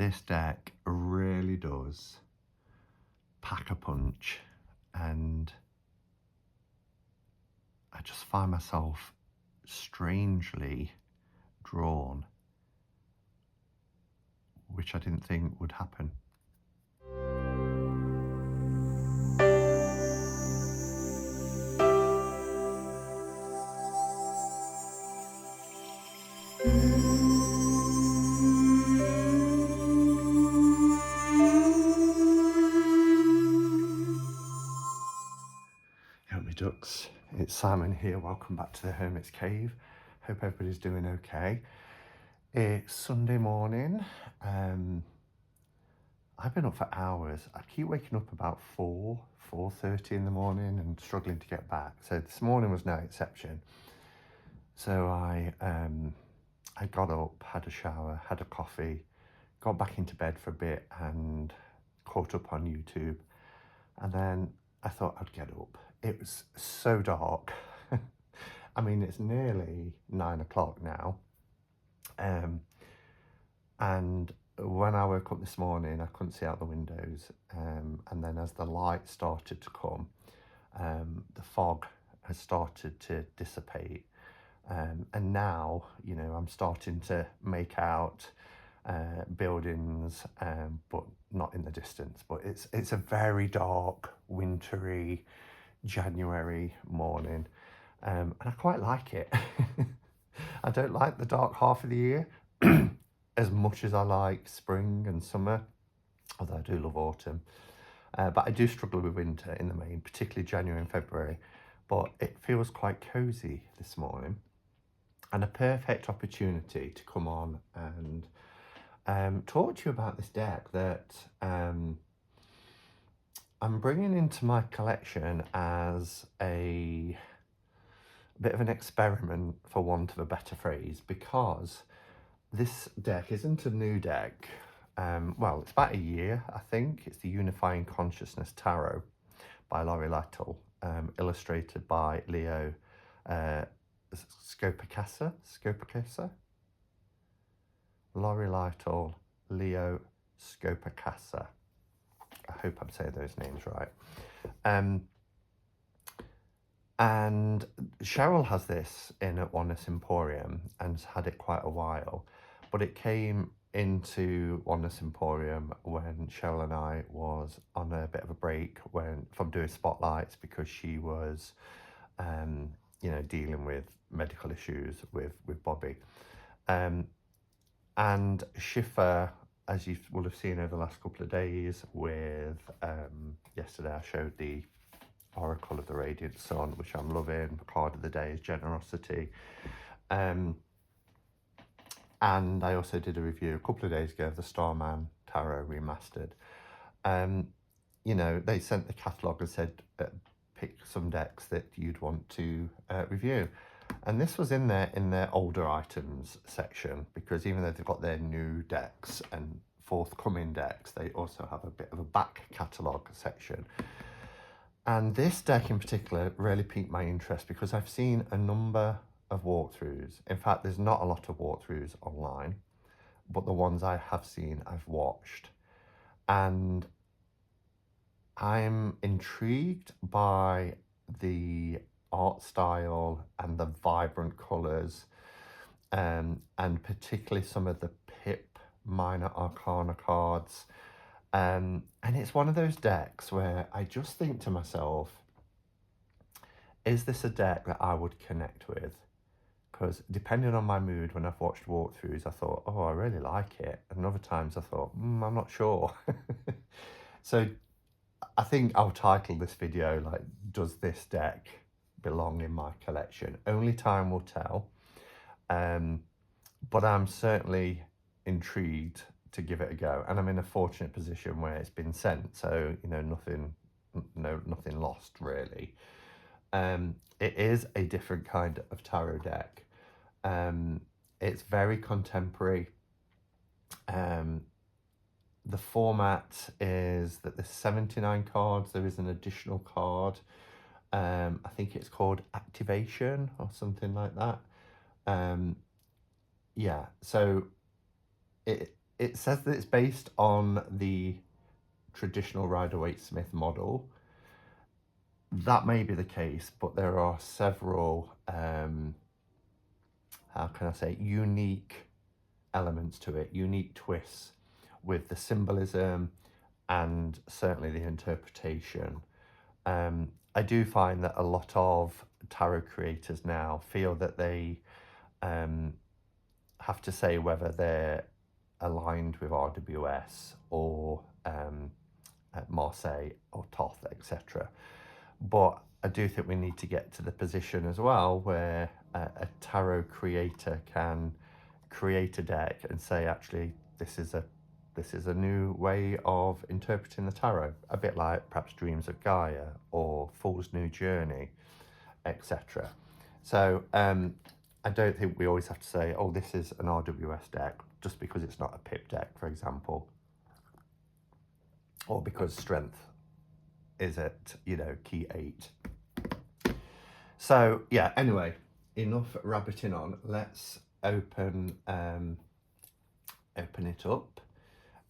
This deck really does pack a punch, and I just find myself strangely drawn, which I didn't think would happen. Help me ducks, it's Simon here, welcome back to the Hermit's Cave. Hope everybody's doing okay. It's Sunday morning. I've been up for hours. I keep waking up about 4:30 in the morning and struggling to get back. So this morning was no exception. So I got up, had a shower, had a coffee, got back into bed for a bit and caught up on YouTube. And then I thought I'd get up. It was so dark. I mean, it's nearly 9 o'clock now. And when I woke up this morning, I couldn't see out the windows. And then as the light started to come, the fog has started to dissipate. And now, you know, I'm starting to make out buildings, but not in the distance. But it's a very dark, wintry January morning, and I quite like it. I don't like the dark half of the year as much as I like spring and summer, although I do love autumn. But I do struggle with winter in the main, particularly January and February. But it feels quite cozy this morning, and a perfect opportunity to come on and talk to you about this deck that I'm bringing into my collection as a bit of an experiment, for want of a better phrase, because this deck isn't a new deck. Well, it's about a year, I think. It's the Unifying Consciousness Tarot by Lori Lytle, illustrated by Leo Scopacasa. Lori Lytle, Leo Scopacasa. I hope I'm saying those names right. And Cheryl has this in at Oneness Emporium and has had it quite a while, but it came into Oneness Emporium when Cheryl and I was on a bit of a break from doing spotlights, because she was you know, dealing with medical issues with Bobby. And Schiffer, as you will have seen over the last couple of days with, yesterday I showed the Oracle of the Radiant Sun, which I'm loving. The card of the day is Generosity. And I also did a review a couple of days ago of the Starman Tarot Remastered. You know, they sent the catalogue and said, pick some decks that you'd want to review. And this was in their older items section, because even though they've got their new decks and forthcoming decks, they also have a bit of a back catalogue section. And this deck in particular really piqued my interest because I've seen a number of walkthroughs. In fact, there's not a lot of walkthroughs online, but the ones I have seen, I've watched. And I'm intrigued by the art style and the vibrant colours, and particularly some of the Pip Minor Arcana cards. And it's one of those decks where I just think to myself, is this a deck that I would connect with? Because depending on my mood, when I've watched walkthroughs, I thought, oh, I really like it. And other times I thought, I'm not sure. So I think I'll title this video, like, does this deck belong in my collection? Only time will tell. But I'm certainly intrigued to give it a go, and I'm in a fortunate position where it's been sent, so you know, nothing lost really. It is a different kind of tarot deck. It's very contemporary. The format is that there's 79 cards. There is an additional card. I think it's called Activation or something like that. Yeah, so it says that it's based on the traditional Rider Waite Smith model. That may be the case, but there are several, how can I say, unique elements to it, unique twists with the symbolism and certainly the interpretation. I do find that a lot of tarot creators now feel that they have to say whether they're aligned with RWS or at Marseille or Thoth, etc. But I do think we need to get to the position as well where a tarot creator can create a deck and say, actually, this is a new way of interpreting the tarot, a bit like perhaps Dreams of Gaia or Fool's New Journey, etc. So I don't think we always have to say, oh, this is an RWS deck just because it's not a PIP deck, for example, or because strength is at, key 8. So yeah, anyway, enough rabbiting on. Let's open it up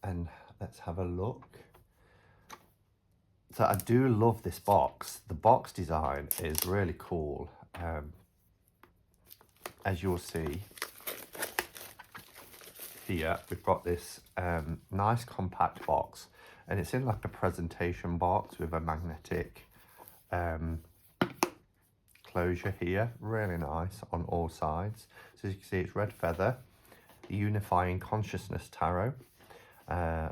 and let's have a look. So I do love this box. The box design is really cool. As you'll see here, we've got this nice compact box, and it's in like a presentation box with a magnetic closure here. Really nice on all sides. So as you can see, it's REDFeather, the Unifying Consciousness Tarot,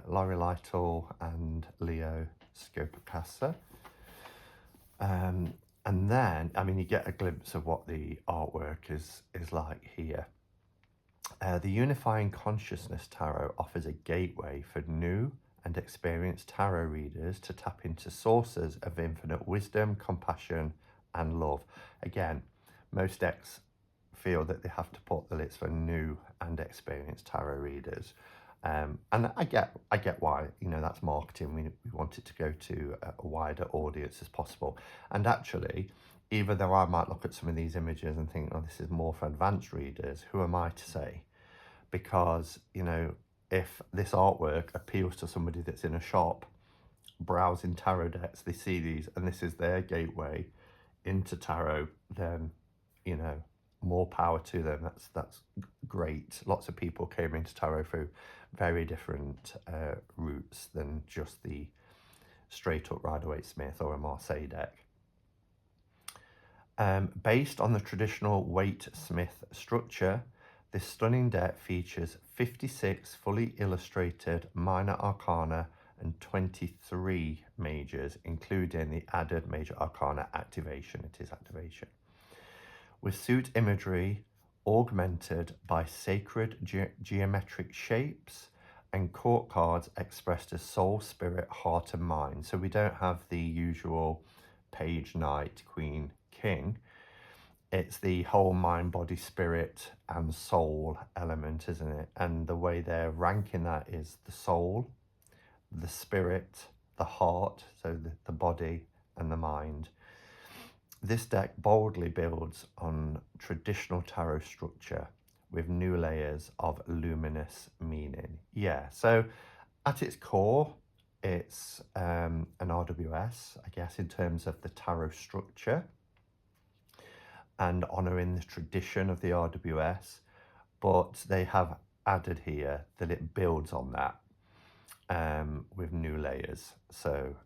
Lori Lytle and Leo Scopacasa. And then, I mean, you get a glimpse of what the artwork is like here. The Unifying Consciousness Tarot offers a gateway for new and experienced tarot readers to tap into sources of infinite wisdom, compassion, and love. Again, most decks feel that they have to put that it's for new and experienced tarot readers. And I get why, that's marketing. We want it to go to a wider audience as possible. And actually, even though I might look at some of these images and think, oh, this is more for advanced readers, who am I to say? Because, if this artwork appeals to somebody that's in a shop browsing tarot decks, they see these and this is their gateway into tarot, then, more power to them. That's great. Lots of people came into tarot through very different routes than just the straight up Rider Waite Smith or a Marseille deck. Based on the traditional Waite Smith structure, this stunning deck features 56 fully illustrated minor arcana and 23 majors, including the added Major Arcana activation. It is activation. With suit imagery augmented by sacred geometric shapes and court cards expressed as soul, spirit, heart, and mind. So we don't have the usual page, knight, queen, king. It's the whole mind, body, spirit, and soul element, isn't it? And the way they're ranking that is the soul, the spirit, the heart, so the body, and the mind. This deck boldly builds on traditional tarot structure with new layers of luminous meaning. Yeah, so at its core, it's an RWS, I guess, in terms of the tarot structure and honouring the tradition of the RWS, but they have added here that it builds on that with new layers. So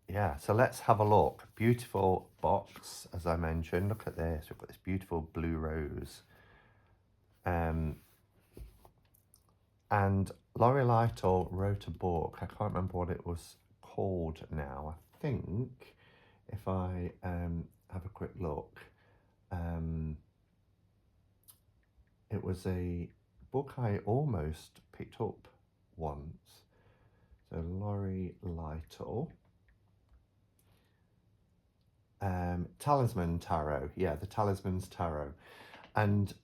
yeah, so let's have a look. Beautiful box, as I mentioned. Look at this. We've got this beautiful blue rose. And Lori Lytle wrote a book. I can't remember what it was called now. I think if I have a quick look, it was a book I almost picked up once. So Lori Lytle. Talisman Tarot, yeah, the Talisman's Tarot. And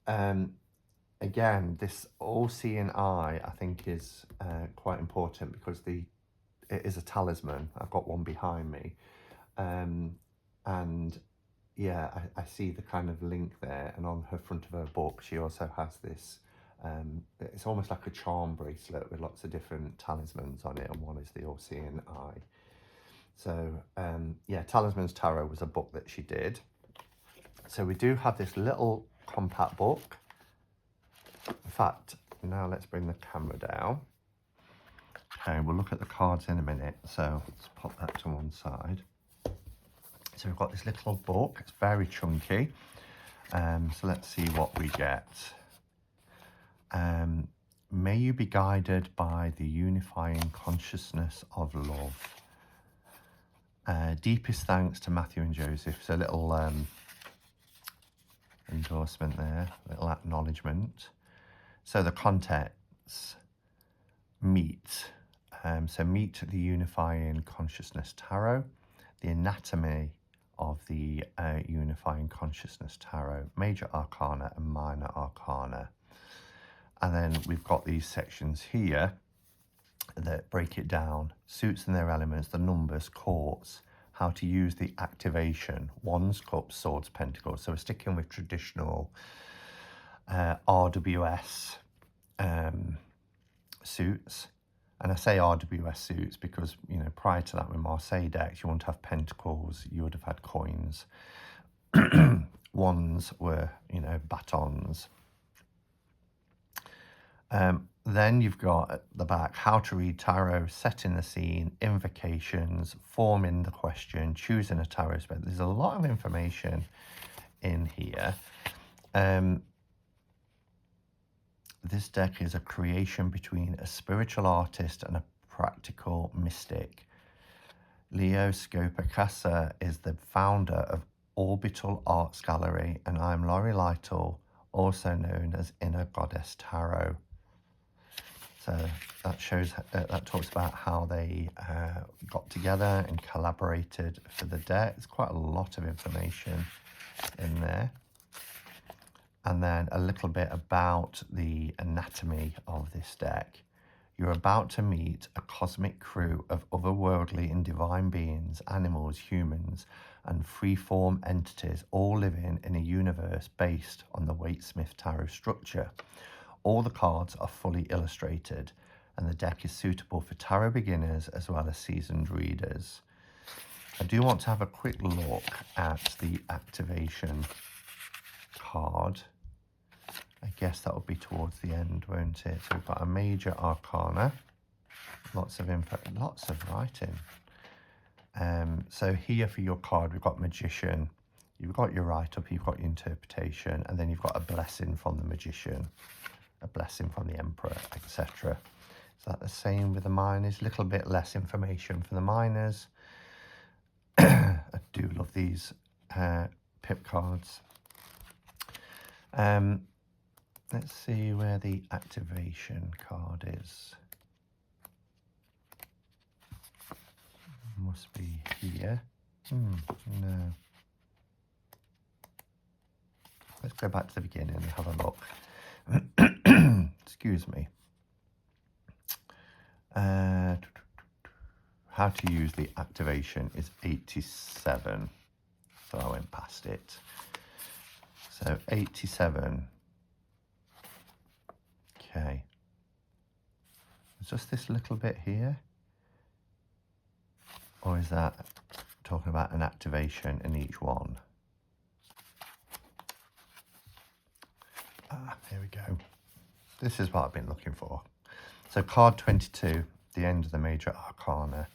again, this all-seeing eye, I think, is quite important because it is a talisman. I've got one behind me. And yeah, I see the kind of link there. And on her front of her book, she also has this It's almost like a charm bracelet with lots of different talismans on it, and one is the all-seeing eye. So yeah, Talismans Tarot was a book that she did. So we do have this little compact book. In fact, now let's bring the camera down. Okay, we'll look at the cards in a minute. So let's put that to one side. So we've got this little book. It's very chunky. So let's see what we get. May you be guided by the unifying consciousness of love. Deepest thanks to Matthew and Joseph. So a little endorsement there, little acknowledgement. So the contents: meet. So meet the Unifying Consciousness Tarot, the anatomy of the Unifying Consciousness Tarot, Major Arcana and Minor Arcana. And then we've got these sections here that break it down: suits and their elements, the numbers, courts, how to use the activation, wands, cups, swords, pentacles. So we're sticking with traditional RWS suits. And I say RWS suits because, you know, prior to that with Marseille decks, you wouldn't have pentacles, you would have had coins. Wands were, you know, batons. Then you've got at the back, how to read tarot, setting the scene, invocations, forming the question, choosing a tarot spread. There's a lot of information in here. This deck is a creation between a spiritual artist and a practical mystic. Leo Scopacasa is the founder of Orbital Arts Gallery, and I'm Lori Lytle, also known as Inner Goddess Tarot. So that shows, that talks about how they got together and collaborated for the deck. There's quite a lot of information in there. And then a little bit about the anatomy of this deck. You're about to meet a cosmic crew of otherworldly and divine beings, animals, humans, and free-form entities, all living in a universe based on the Waite Smith tarot structure. All the cards are fully illustrated, and the deck is suitable for tarot beginners as well as seasoned readers. I do want to have a quick look at the activation card. I guess that will be towards the end, won't it? So we've got a Major Arcana, lots of info, lots of writing. So here for your card, we've got Magician, you've got your write-up, you've got your interpretation, and then you've got a blessing from the Magician, a blessing from the Emperor, etc. Is that the same with the minors? A little bit less information for the minors. I do love these pip cards. Let's see where the activation card is. Must be here. No. Let's go back to the beginning and have a look. Excuse me. How to use the activation is 87. So I went past it. So 87. Okay. Is just this little bit here? Or is that talking about an activation in each one? Here we go. This is what I've been looking for. So card 22, the end of the Major Arcana.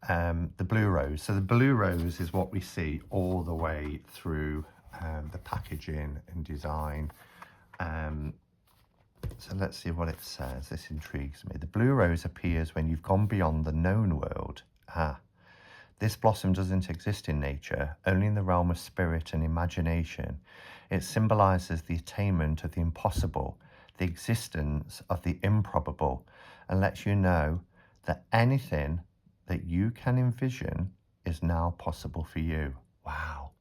The blue rose. So the blue rose is what we see all the way through the packaging and design. So let's see what it says. This intrigues me. The blue rose appears when you've gone beyond the known world. This blossom doesn't exist in nature, only in the realm of spirit and imagination. It symbolizes the attainment of the impossible, the existence of the improbable, and lets you know that anything that you can envision is now possible for you. Wow.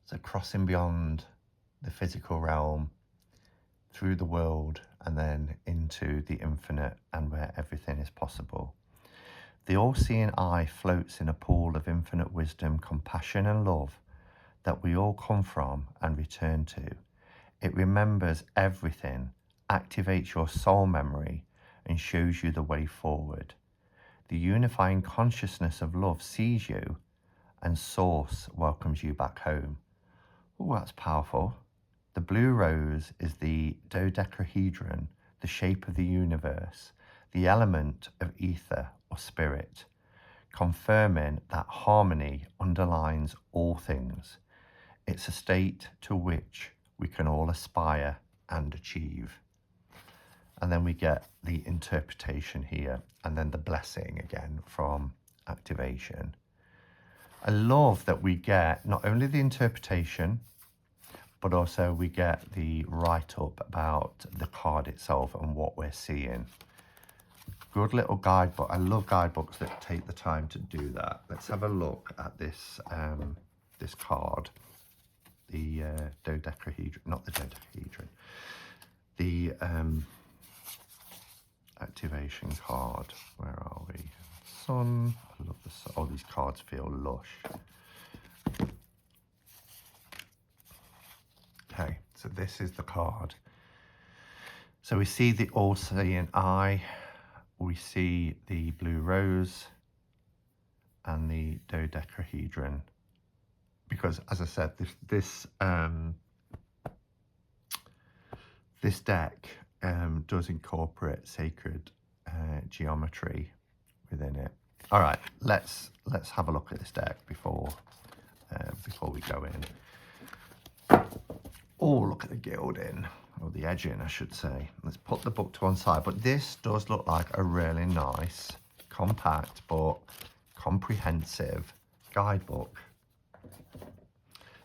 So crossing beyond the physical realm, through the world, and then into the infinite and where everything is possible. The all-seeing eye floats in a pool of infinite wisdom, compassion and love that we all come from and return to. It remembers everything, activates your soul memory, and shows you the way forward. The unifying consciousness of love sees you, and Source welcomes you back home. Oh, that's powerful. The blue rose is the dodecahedron, the shape of the universe, the element of ether or spirit, confirming that harmony underlines all things. It's a state to which we can all aspire and achieve. And then we get the interpretation here, and then the blessing again from activation. I love that we get not only the interpretation, but also we get the write-up about the card itself and what we're seeing. Good little guidebook. I love guidebooks that take the time to do that. Let's have a look at this this card, the dodecahedron, not the dodecahedron, the activation card. Where are we? Sun. I love the sun. Oh, these cards feel lush. Okay, so this is the card. So we see the all-seeing eye, we see the blue rose and the dodecahedron. Because, as I said, this deck does incorporate sacred geometry within it. All right, let's have a look at this deck before we go in. Oh, look at the gilding, or the edging, I should say. Let's put the book to one side. But this does look like a really nice, compact, but comprehensive guidebook.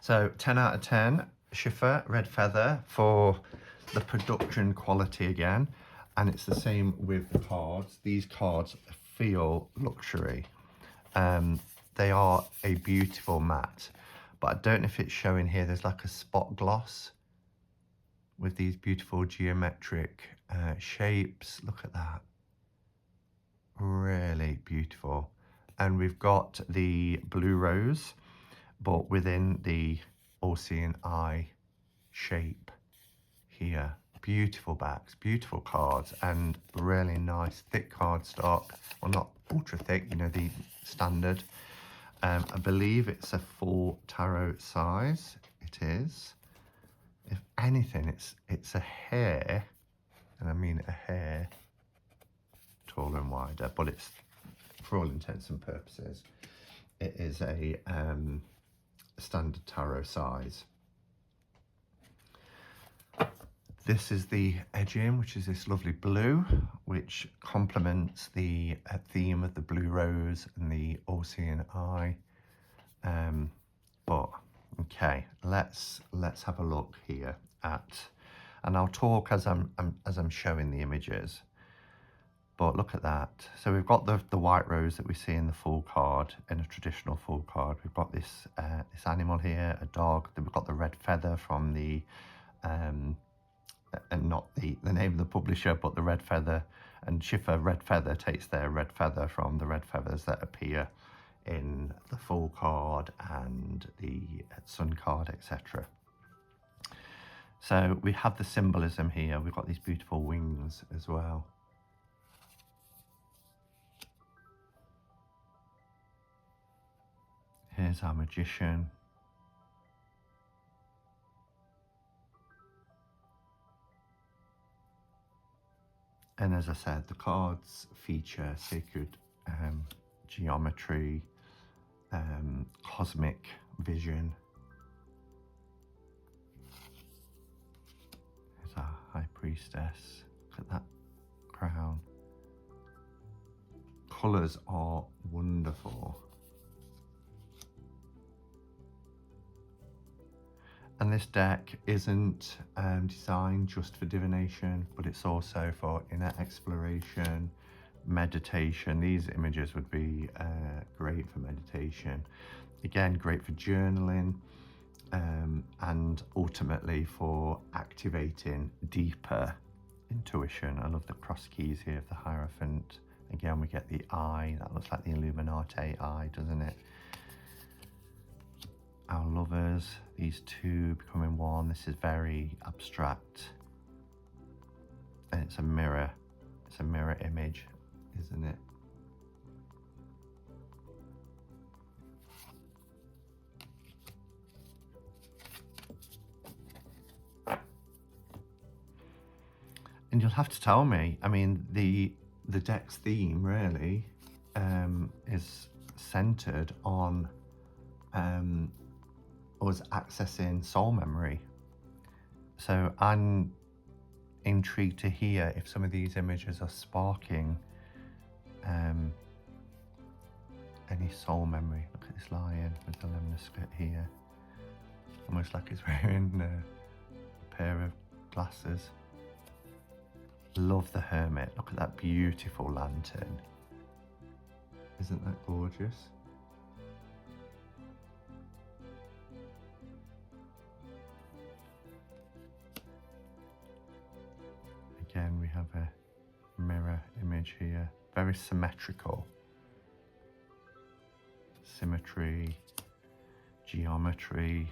So 10 out of 10, Schiffer, REDFeather for the production quality again. And it's the same with the cards. These cards feel luxury. They are a beautiful matte. But I don't know if it's showing here. There's like a spot gloss with these beautiful geometric shapes. Look at that. Really beautiful. And we've got the blue rose, but within the all-seeing eye shape here. Beautiful backs, beautiful cards, and really nice thick cardstock. Well, not ultra thick, you know, the standard. I believe it's a full tarot size. It is. If anything, it's a hair, and I mean a hair, taller and wider, but it's, for all intents and purposes, it is a standard tarot size. This is the edging, which is this lovely blue, which complements the theme of the blue rose and the all-seeing eye. But okay, let's have a look here at, and I'll talk as I'm showing the images. But look at that. So we've got the white rose that we see in the full card, in a traditional full card. We've got this this animal here, a dog. Then we've got the red feather from the and not the name of the publisher, but the red feather. And Schiffer REDFeather takes their red feather from the red feathers that appear in the full card and the sun card, etc. So we have the symbolism here. We've got these beautiful wings as well. Here's our magician. And as I said, the cards feature sacred geometry, cosmic vision. There's our high priestess. Look at that crown. Colours are wonderful. And this deck isn't designed just for divination, but it's also for inner exploration, meditation. These images would be great for meditation. Again, great for journaling, and ultimately for activating deeper intuition. I love the cross keys here of the Hierophant. Again, we get the eye. That looks like the Illuminati eye, doesn't it? Our lovers. these two becoming one. This is very abstract, and it's a mirror image, isn't it? And you'll have to tell me, I mean, the deck's theme really is centered on us accessing soul memory. So I'm intrigued to hear if some of these images are sparking any soul memory. Look at this lion with the lemniscate here, almost like he's wearing a pair of glasses. Love the hermit. Look at that beautiful lantern. Isn't that gorgeous? Again, we have a mirror image here. Very symmetrical. Symmetry, geometry,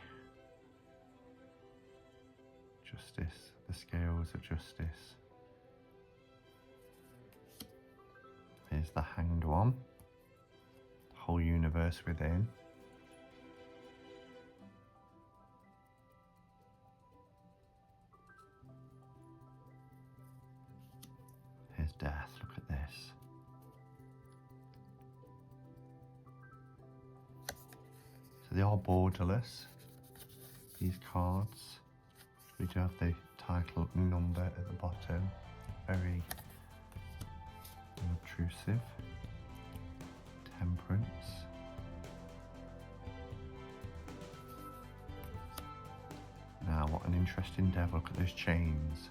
justice, the scales of justice. Here's the hanged one, the whole universe within. Here's death, look at this. So they are borderless, these cards. We do have the title number at the bottom, very intrusive. Temperance. Now, what an interesting devil. Look at those chains.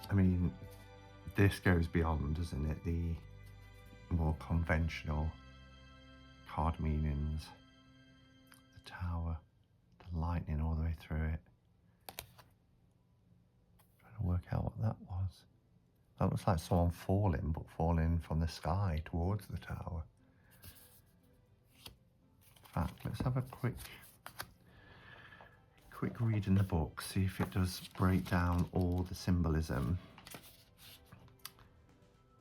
I mean, this goes beyond, doesn't it? The more conventional card meanings. The tower, the lightning all the way through it. Trying to work out what that was. That looks like someone falling, but falling from the sky towards the tower. In fact, let's have a quick read in the book, see if it does break down all the symbolism.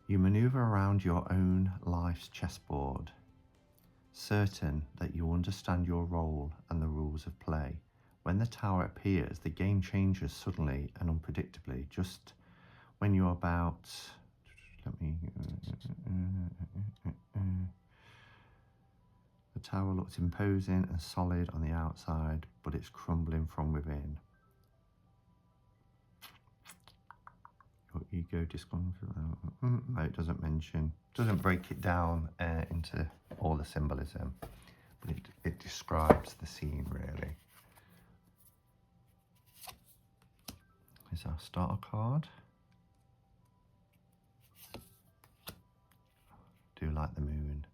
You maneuver around your own life's chessboard, certain that you understand your role and the rules of play. When the tower appears, the game changes suddenly and unpredictably. Just when you're about, the tower looks imposing and solid on the outside, but it's crumbling from within. Your ego discomfort. No, it doesn't mention, doesn't break it down into all the symbolism, but it describes the scene really. Here's our starter card. Do like the moon.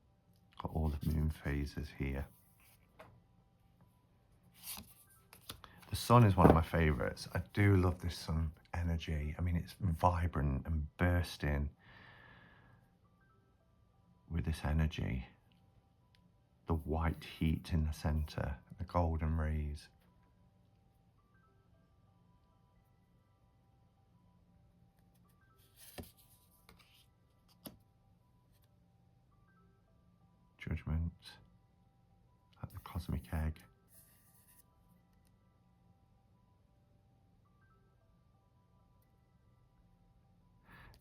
Got all the moon phases here. The sun is one of my favourites. I do love this sun energy. I mean, it's vibrant and bursting with this energy. The white heat in the centre, the golden rays. Judgment at the cosmic egg.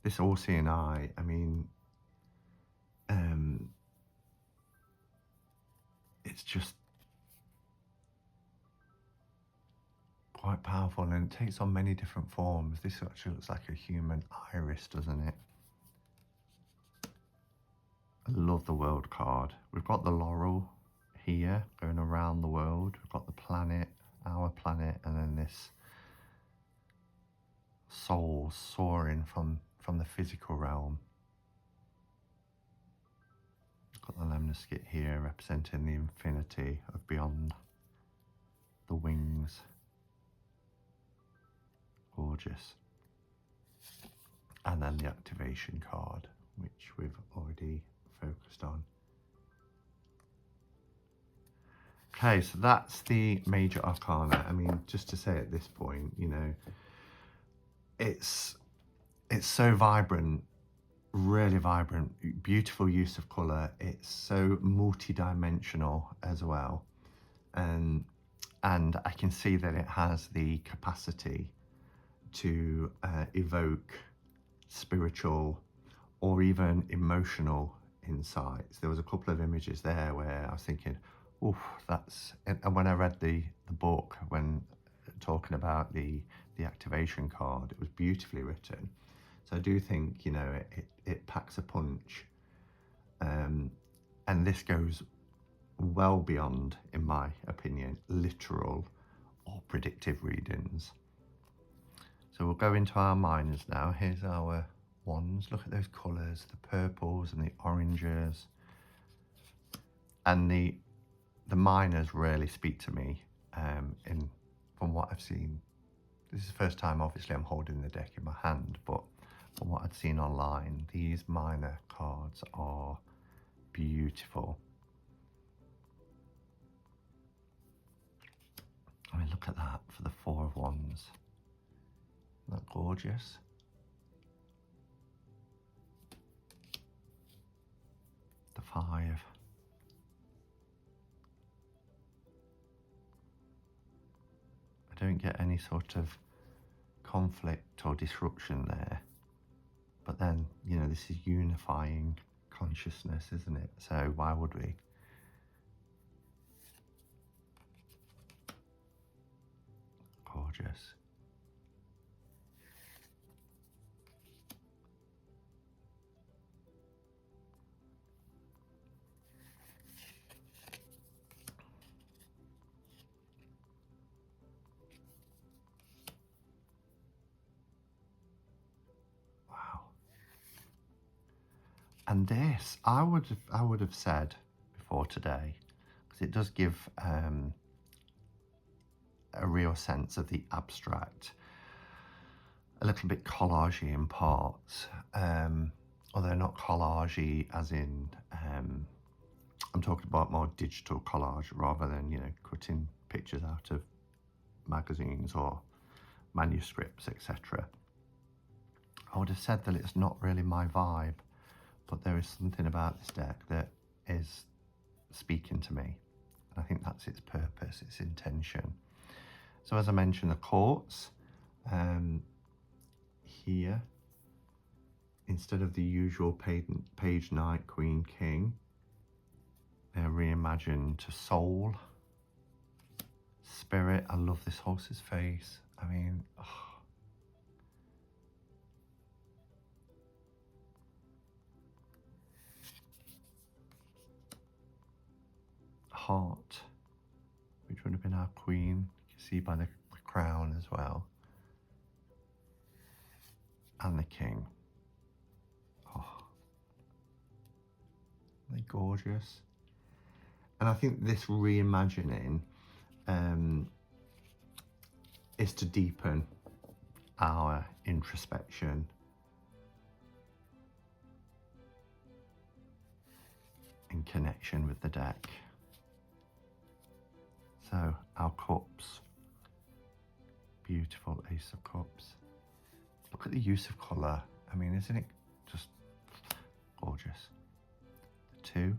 This all-seeing eye, I mean, it's just quite powerful, and it takes on many different forms. This actually looks like a human iris, doesn't it? I love the world card. We've got the laurel here going around the world. We've got the planet, our planet, and then this soul soaring from the physical realm. Got the lemniscate here representing the infinity of beyond the wings. Gorgeous. and then the activation card, which we've already focused on. Okay, so that's the Major Arcana. I mean, just to say at this point, you know, it's so vibrant, really vibrant, beautiful use of colour. It's so multi-dimensional as well, and I can see that it has the capacity to evoke spiritual or even emotional insights. There was a couple of images there where I was thinking, oh, that's, and when I read the book, when talking about the activation card, it was beautifully written. So I do think, you know, it packs a punch, and this goes well beyond, in my opinion, literal or predictive readings. So we'll go into our minors now. Here's our wands. Look at those colours, the purples and the oranges. And the minors really speak to me from what I've seen. This is the first time, obviously, I'm holding the deck in my hand, but from what I've seen online, these minor cards are beautiful. I mean, look at that for the Four of Wands. Isn't that gorgeous? The Five. I don't get any sort of conflict or disruption there. But then, you know, this is unifying consciousness, isn't it? So why would we? Gorgeous. Wow. And this, I would have said before today, because it does give a real sense of the abstract, a little bit collagey in parts, although not collagey as in, I'm talking about more digital collage rather than, you know, cutting pictures out of magazines or manuscripts, etc. I would have said that it's not really my vibe, but there is something about this deck that is speaking to me. And I think that's its purpose, its intention. So as I mentioned, the courts, here, instead of the usual page, knight, queen, king, they're reimagined to soul, spirit. I love this horse's face. I mean, oh. Heart, which would have been our queen. You can see by the crown as well. And the king. Oh, are they gorgeous? And I think this reimagining is to deepen our introspection, in connection with the deck. So our cups, beautiful Ace of Cups. Look at the use of colour. I mean, isn't it just gorgeous? The Two.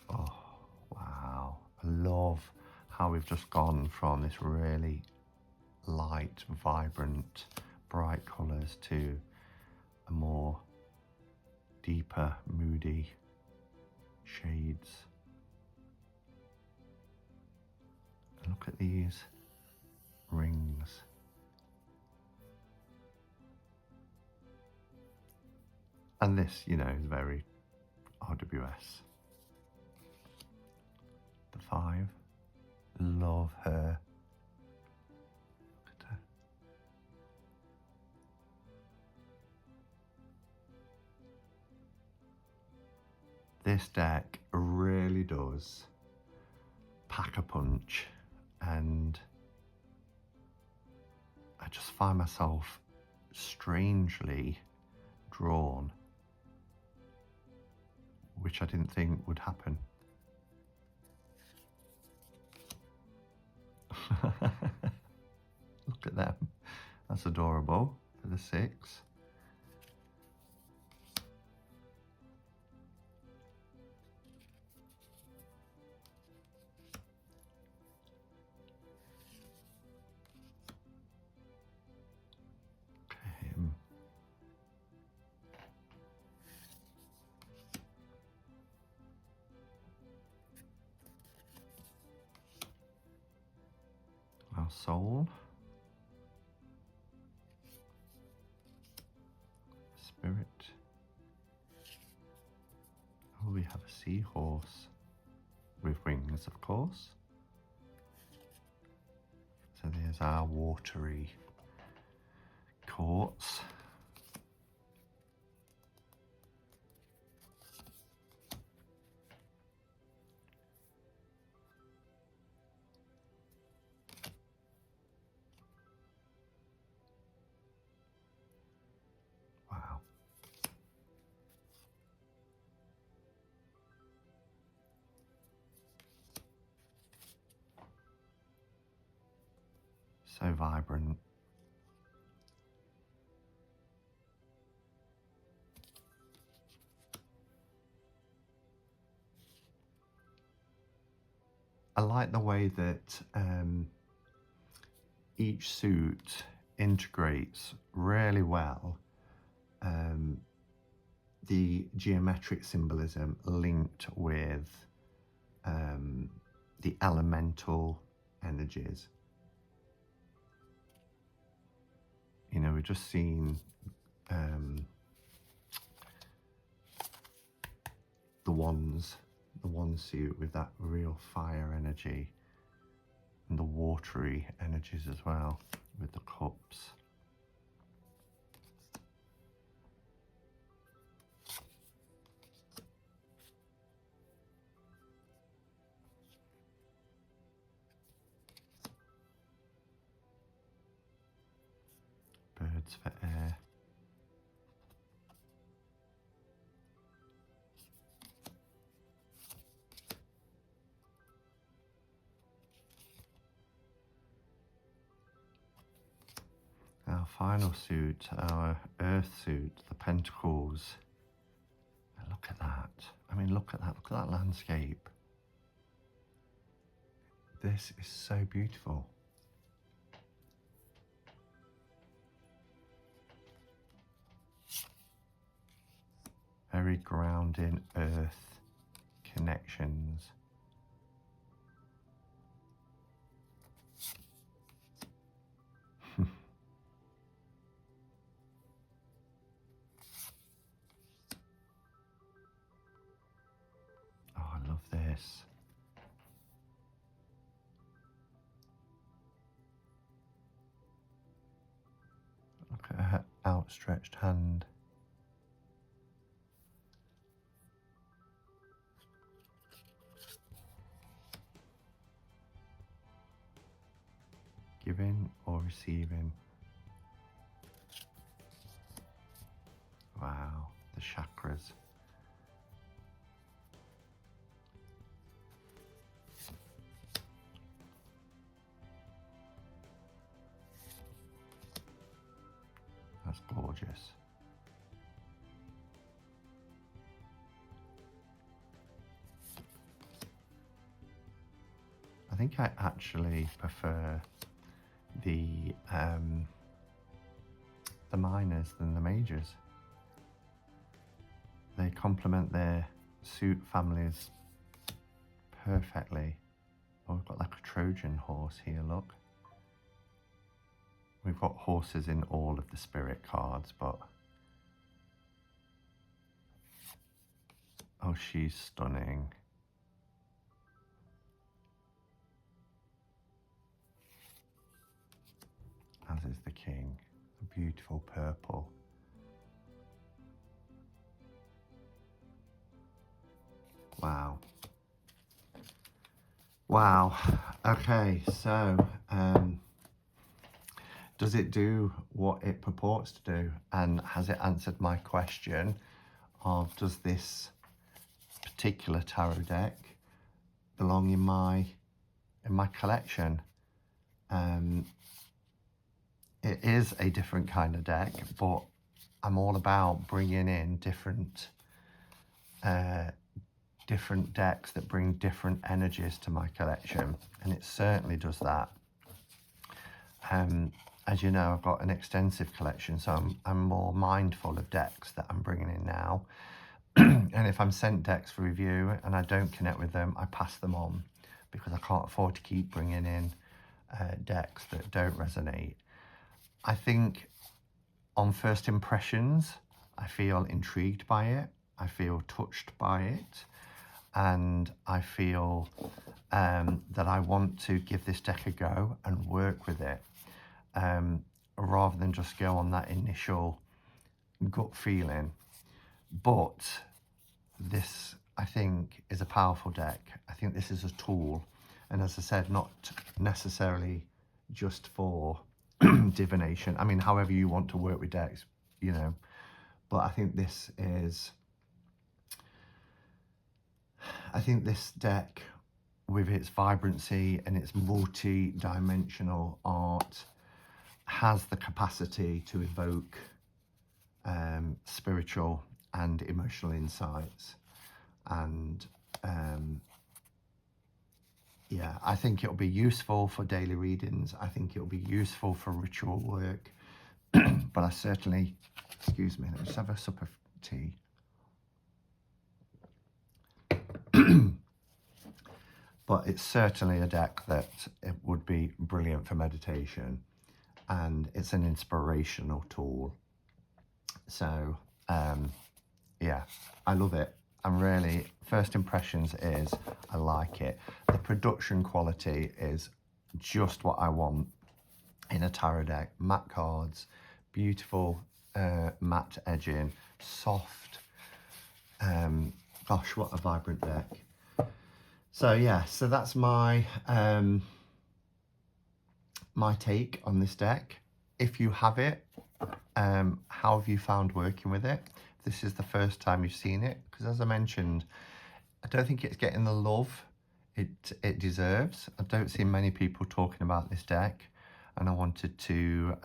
Oh, wow. I love how we've just gone from this really light, vibrant, bright colours to a more deeper, moody shades. And look at these rings. And this, you know, is very RWS. The Five. Love her. Look at her. This deck really does pack-a-punch, and I just find myself strangely drawn, which I didn't think would happen. Look at them. That's adorable for the 6. Our soul, spirit. Oh, we have a seahorse with wings, of course. So there's our watery quartz. Wow. So vibrant. I like the way that each suit integrates really well the geometric symbolism linked with the elemental energies. You know, we've just seen the one suit with that real fire energy, and the watery energies as well with the cups. Birds for air. Our final suit, our earth suit, the pentacles. Look at that. I mean, look at that landscape. This is so beautiful. Very grounding earth connections. Oh, I love this. Look at her outstretched hand. Giving or receiving. Wow, the chakras. That's gorgeous. I think I actually prefer the minors than the majors. They complement their suit families perfectly. Oh, we've got like a Trojan horse here, look. We've got horses in all of the spirit cards, but oh, she's stunning. As is the king, a beautiful purple. Wow. Wow. Okay, so does it do what it purports to do? And has it answered my question of, does this particular tarot deck belong in my collection? It is a different kind of deck, but I'm all about bringing in different decks that bring different energies to my collection, and it certainly does that. As you know, I've got an extensive collection, so I'm more mindful of decks that I'm bringing in now. And if I'm sent decks for review and I don't connect with them, I pass them on, because I can't afford to keep bringing in decks that don't resonate. I think on first impressions, I feel intrigued by it, I feel touched by it, and I feel that I want to give this deck a go and work with it, rather than just go on that initial gut feeling. But this, I think, is a powerful deck. I think this is a tool, and as I said, not necessarily just for divination. I mean, however you want to work with decks, you know, but I think this deck, with its vibrancy and its multi-dimensional art, has the capacity to evoke spiritual and emotional insights. And yeah, I think it'll be useful for daily readings. I think it'll be useful for ritual work. But I certainly, excuse me, let me just have a sup of tea. But it's certainly a deck that it would be brilliant for meditation, and it's an inspirational tool. So yeah, I love it. I'm really, first impressions is I like it. The production quality is just what I want in a tarot deck. Matte cards, beautiful matte edging, soft. Gosh, what a vibrant deck. So yeah, so that's my my take on this deck. If you have it, how have you found working with it? This is the first time you've seen it, because as I mentioned, I don't think it's getting the love it deserves. I don't see many people talking about this deck, and I wanted to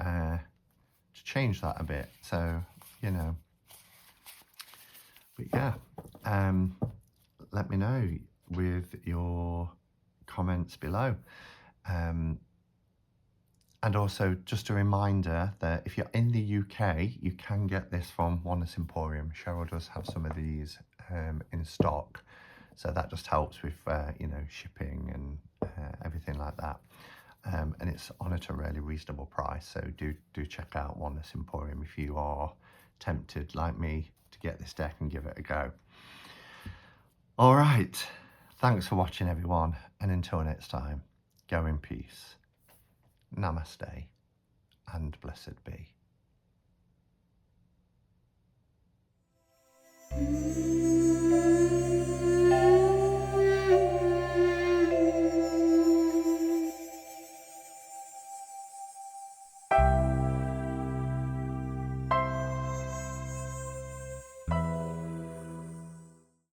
change that a bit. So, you know, but yeah, let me know with your comments below. And also, just a reminder that if you're in the UK, you can get this from Oneness Emporium. Cheryl does have some of these in stock, so that just helps with you know, shipping and everything like that. And it's on at a really reasonable price, so do check out Oneness Emporium if you are tempted, like me, to get this deck and give it a go. All right, thanks for watching, everyone, and until next time, go in peace. Namaste and blessed be.